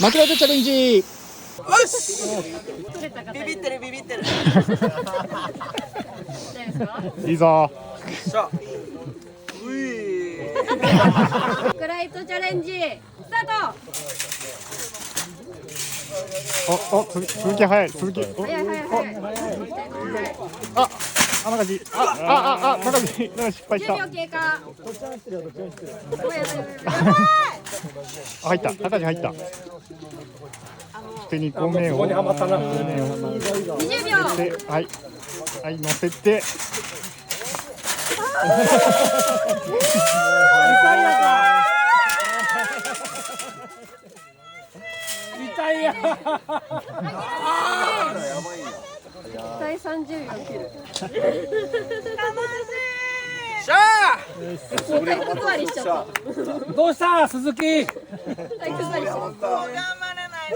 マクライトチャレンジ。よし。ビビってるビビってる。いいぞ。しゃ。うい。マクライトチャレンジスタート。続き早い。続き。早い。中地。中地失敗した。10秒経過。入った。中地入った。2個目を。ここにはまったな。20秒。はい乗せて。痛いや。絶対30秒切る。しゃあ。体育座りしちゃった。どうした鈴木。体育座りしちゃった。頑張れない。